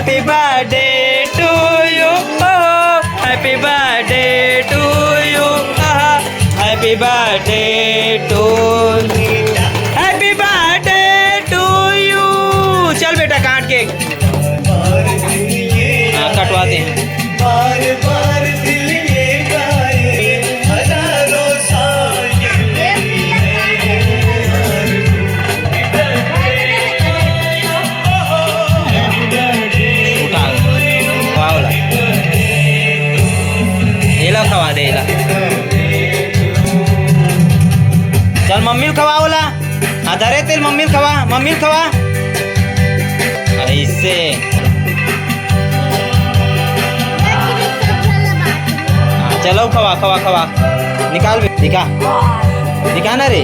Happy birthday to you. Happy birthday to you. Happy birthday to you. Happy birthday to you. चल बेटा काट cake कटवा दे. बार बार दिल ये गाए हजारों साल खवा दे. चल मम्मी खवा बोला. धरे तेल मम्मी खवा ऐसे. चलो खवा निकाल दिखा ना रे.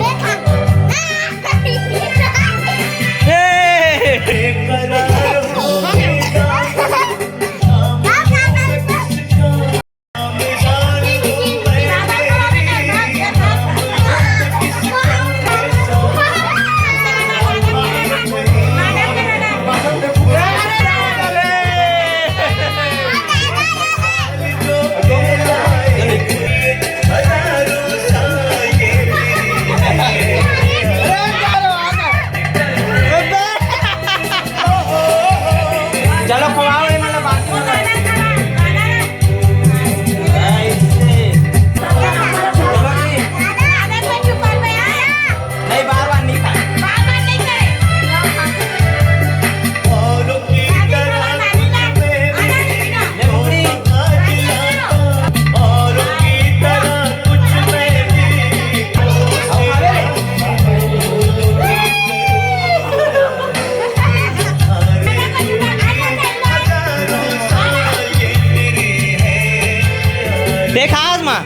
देखा आज माँ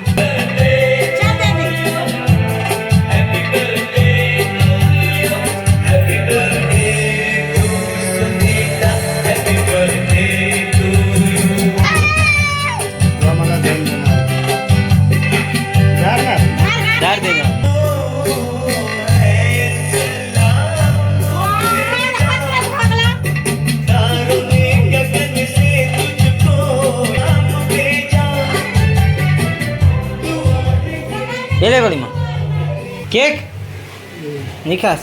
डाल देगा. ये ले बोली माँ केक निकास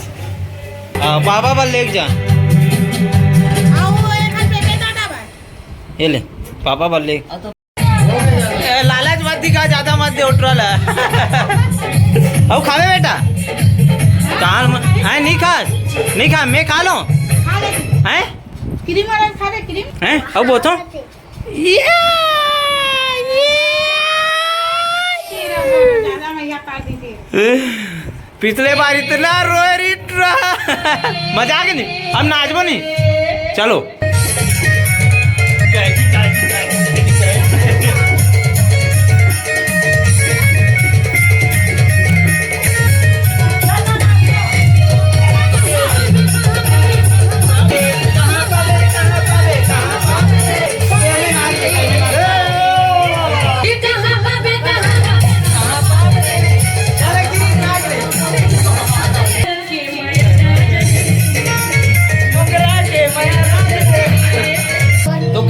पापा बल लेके जा. ये ले पापा बल ले. लालच मत दिखा ज्यादा मत दे उठ रहा. अब खावे बेटा है नहीं खा मैं खा लो है क्रीम है. अब वो तो पिछले बार इतना रोए मजा के नहीं. हम नाचबो नहीं. चलो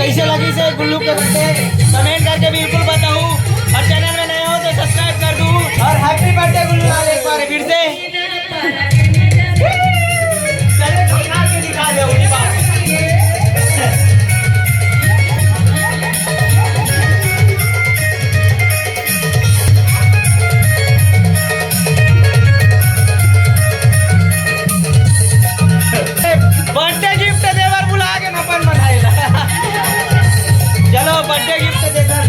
कैसे लगी से गुल्लू के बर्थडे कमेंट करके बिल्कुल बताऊं. और चैनल में नए हो तो सब्सक्राइब कर दूं. और हैप्पी बर्थडे गुल्लू लाल एक बार फिर से. चले खा के दिखा दे उन्हीं बात. बर्थडे गिफ्ट देवर बुला के नपन बनाएला. चलो बर्थडे गिफ्ट दे कर.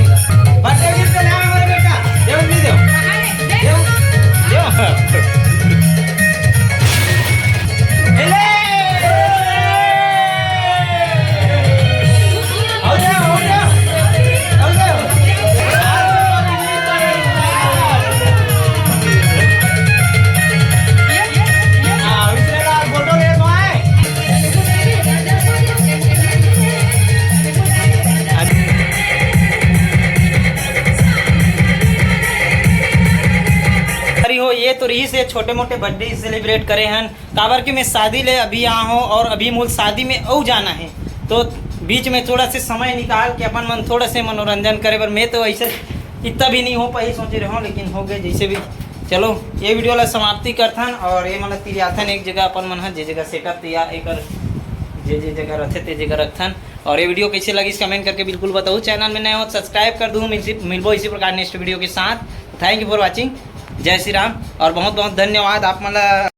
बर्थडे गिफ्ट ले आओ मेरे बेटा. देव नहीं देव ले आओ जाओ. फोटो ले तो आए. हो ये तो रही से छोटे मोटे बर्थडे सेलिब्रेट करे हैं. काबर के मैं शादी ले अभी आ हूँ और अभी मूल शादी में औ जाना है. तो बीच में थोड़ा से समय निकाल के अपन मन थोड़ा से मनोरंजन करे पर मैं तो ऐसे इतना भी नहीं हो पाई सोच रहे हो, लेकिन हो गए जैसे भी। चलो ये वीडियो ला समाप्ति करथन और ये मतलब तिरियाथन एक जगह अपन मन है जे जगह सेटअप दिया एक जे जगह रखे ते जगह रखथन। और ये वीडियो कैसे लगी कमेंट करके बिल्कुल बताओ। चैनल में नए हो सब्सक्राइब कर दूँ। मिलबो इसी प्रकार नेक्स्ट वीडियो के साथ। Thank you for watching. जय श्री राम और बहुत बहुत धन्यवाद आप मतलब